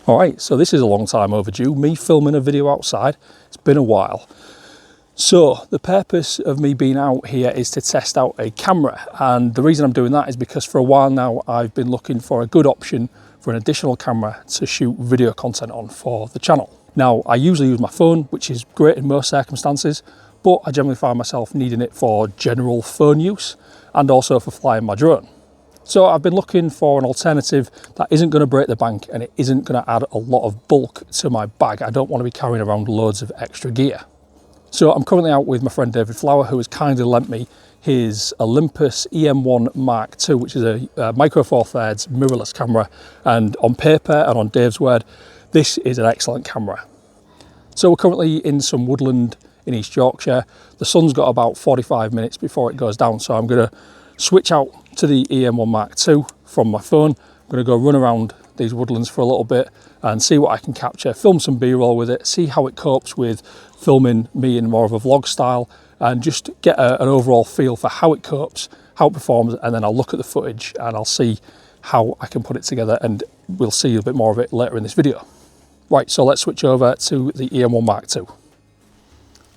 All right, so this is a long time overdue, me filming a video outside. It's been a while. So the purpose of me being out here is to test out a camera, and the reason I'm doing that is because for a while now I've been looking for a good option for an additional camera to shoot video content on for the channel. Now, I usually use my phone, which is great in most circumstances, but I generally find myself needing it for general phone use and also for flying my drone. So I've been looking for an alternative that isn't going to break the bank and it isn't going to add a lot of bulk to my bag. I don't want to be carrying around loads of extra gear. So I'm currently out with my friend David Flower, who has kindly lent me his Olympus EM1 MKII, which is a micro four thirds mirrorless camera. And on paper and on Dave's word, this is an excellent camera. So we're currently in some woodland in East Yorkshire. The sun's got about 45 minutes before it goes down. So I'm going to switch out to the EM1 MKII from my phone. I'm going to go run around these woodlands for a little bit and see what I can capture, film some B-roll with it, see how it copes with filming me in more of a vlog style, and just get an overall feel for how it copes, how it performs, and then I'll look at the footage and I'll see how I can put it together, and we'll see a bit more of it later in this video. Right, so let's switch over to the EM1 MKII.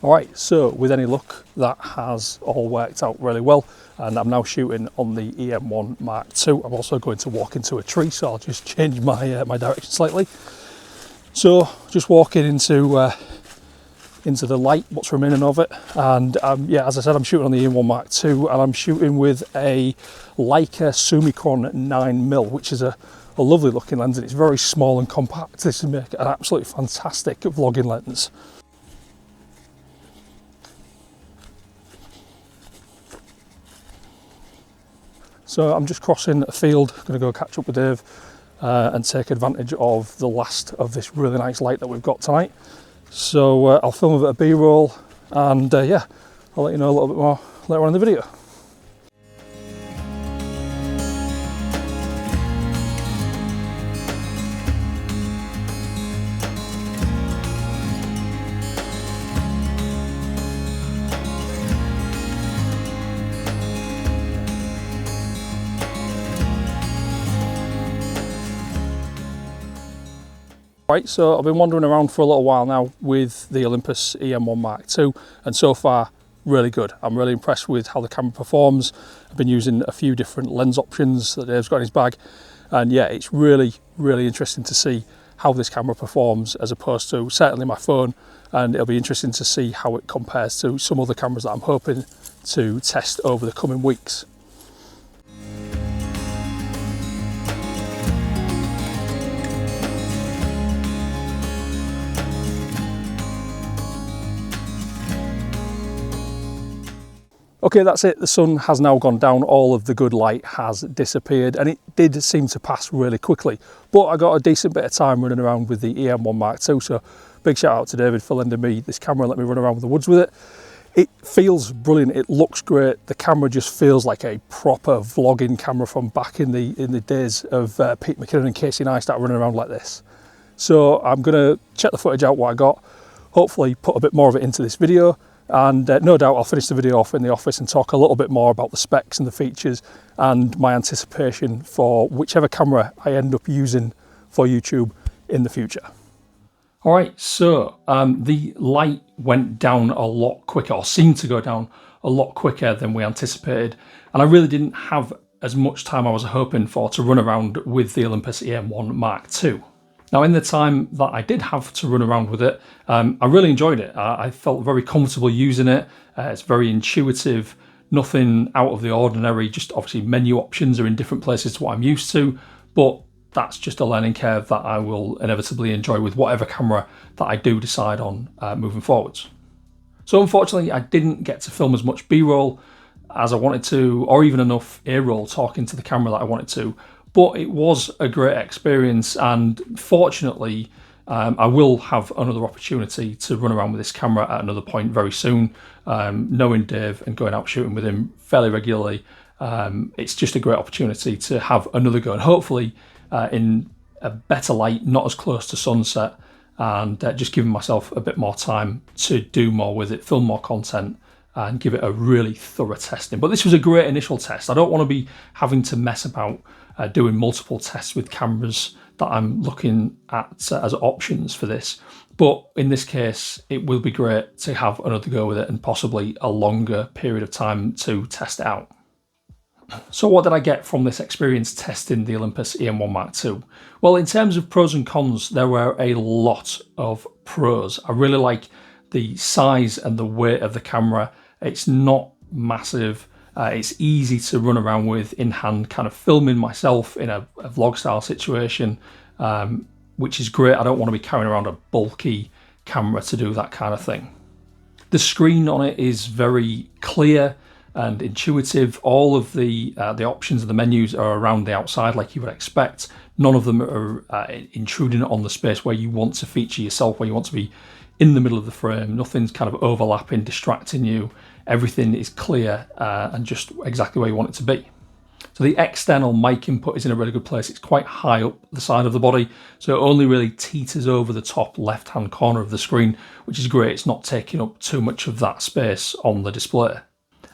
All right, so with any luck, that has all worked out really well, and I'm now shooting on the EM1 MKII. I'm also going to walk into a tree, so I'll just change my my direction slightly. So just walking into the light, what's remaining of it, and yeah, as I said, I'm shooting on the EM1 MKII, and I'm shooting with a Leica Summicron 9mm, which is a lovely looking lens, and it's very small and compact. This would make an absolutely fantastic vlogging lens. So I'm just crossing a field, going to go catch up with Dave and take advantage of the last of this really nice light that we've got tonight. So I'll film a bit of B-roll, and yeah, I'll let you know a little bit more later on in the video. Right, so I've been wandering around for a little while now with the Olympus EM1 MKII, and so far really good. I'm really impressed with how the camera performs. I've been using a few different lens options that Dave's got in his bag, and yeah, it's really interesting to see how this camera performs as opposed to certainly my phone, and it'll be interesting to see how it compares to some other cameras that I'm hoping to test over the coming weeks. Okay, that's it. The sun has now gone down. All of the good light has disappeared, and it did seem to pass really quickly. But I got a decent bit of time running around with the EM1 MKII, so big shout out to David for lending me this camera and let me run around with the woods with it. It feels brilliant. It looks great. The camera just feels like a proper vlogging camera from back in the days of Pete McKinnon and Casey and I started running around like this. So I'm going to check the footage out what I got, hopefully put a bit more of it into this video. And no doubt I'll finish the video off in the office and talk a little bit more about the specs and the features and my anticipation for whichever camera I end up using for YouTube in the future. All right, so the light went down a lot quicker, or seemed to go down a lot quicker than we anticipated. And I really didn't have as much time I was hoping for to run around with the Olympus EM1 MKII. Now, in the time that I did have to run around with it, I really enjoyed it. I felt very comfortable using it. It's very intuitive, nothing out of the ordinary. Just obviously menu options are in different places to what I'm used to, but that's just a learning curve that I will inevitably enjoy with whatever camera that I do decide on moving forwards. So unfortunately, I didn't get to film as much B-roll as I wanted to, or even enough A-roll talking to the camera that I wanted to. But it was a great experience, and fortunately I will have another opportunity to run around with this camera at another point very soon. Knowing Dave and going out shooting with him fairly regularly, it's just a great opportunity to have another go, and hopefully in a better light, not as close to sunset, and just giving myself a bit more time to do more with it, film more content, and give it a really thorough testing. But this was a great initial test. I don't want to be having to mess about doing multiple tests with cameras that I'm looking at as options for this. But in this case, it will be great to have another go with it and possibly a longer period of time to test it out. So what did I get from this experience testing the Olympus EM1 MKII? Well, in terms of pros and cons, there were a lot of pros. I really like the size and the weight of the camera. It's not massive. It's easy to run around with in hand, kind of filming myself in a vlog style situation, which is great. I don't want to be carrying around a bulky camera to do that kind of thing. The screen on it is very clear and intuitive. All of the options and the menus are around the outside like you would expect. None of them are intruding on the space where you want to feature yourself, where you want to be in the middle of the frame. Nothing's kind of overlapping, distracting you. Everything is clear and just exactly where you want it to be. So the external mic input is in a really good place. It's quite high up the side of the body, so it only really teeters over the top left-hand corner of the screen, which is great. It's not taking up too much of that space on the display.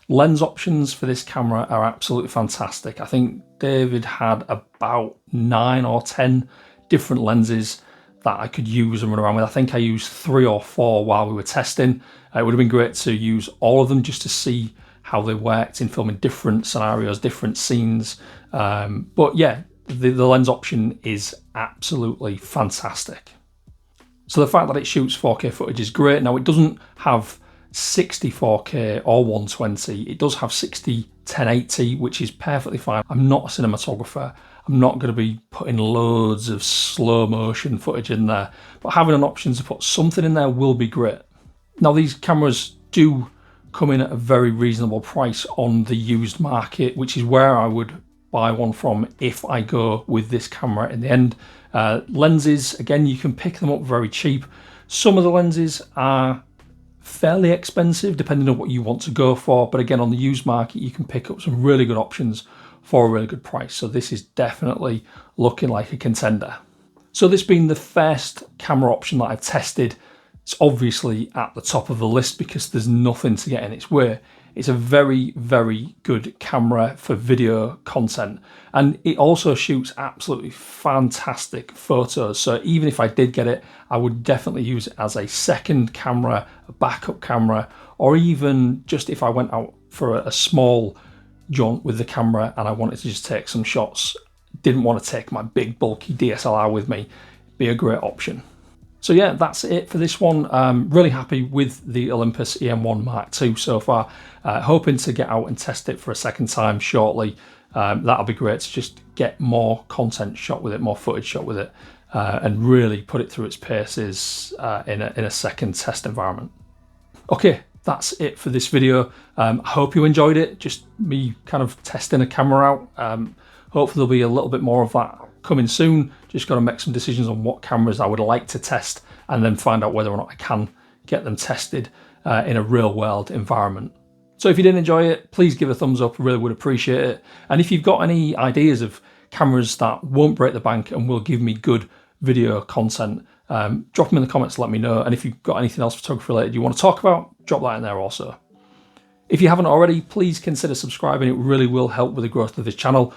Lens options for this camera are absolutely fantastic. I think David had about 9 or 10 different lenses that I could use and run around with. I think I used 3 or 4 while we were testing. It would have been great to use all of them just to see how they worked in filming different scenarios, different scenes. But yeah, the lens option is absolutely fantastic. So the fact that it shoots 4K footage is great. Now, it doesn't have 60 4K or 120. It does have 60 1080, which is perfectly fine. I'm not a cinematographer. I'm not going to be putting loads of slow motion footage in there, but having an option to put something in there will be great. Now, these cameras do come in at a very reasonable price on the used market, which is where I would buy one from if I go with this camera in the end. Lenses, again, you can pick them up very cheap. Some of the lenses are fairly expensive depending on what you want to go for, but again, on the used market you can pick up some really good options for a really good price. So this is definitely looking like a contender. So this being the first camera option that I've tested, it's obviously at the top of the list because there's nothing to get in its way. It's a very, very good camera for video content, and it also shoots absolutely fantastic photos. So even if I did get it, I would definitely use it as a second camera, a backup camera, or even just if I went out for a small jaunt with the camera and I wanted to just take some shots, didn't want to take my big bulky DSLR with me, be a great option. So yeah, that's it for this one. Really happy with the Olympus EM1 MKII so far. Hoping to get out and test it for a second time shortly. That'll be great to just get more content shot with it, more footage shot with it, and really put it through its paces in a second test environment. Okay, that's it for this video. I hope you enjoyed it, just me kind of testing a camera out. Hopefully there'll be a little bit more of that coming soon. Just got to make some decisions on what cameras I would like to test and then find out whether or not I can get them tested in a real world environment. So if you did enjoy it, please give it a thumbs up, really would appreciate it. And if you've got any ideas of cameras that won't break the bank and will give me good video content, drop them in the comments to let me know. And if you've got anything else photography related you want to talk about, drop that in there also. If you haven't already, please consider subscribing. It really will help with the growth of this channel,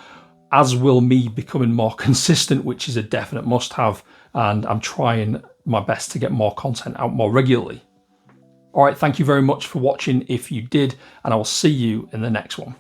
as will me becoming more consistent, which is a definite must-have, and I'm trying my best to get more content out more regularly. All right, thank you very much for watching if you did, and I will see you in the next one.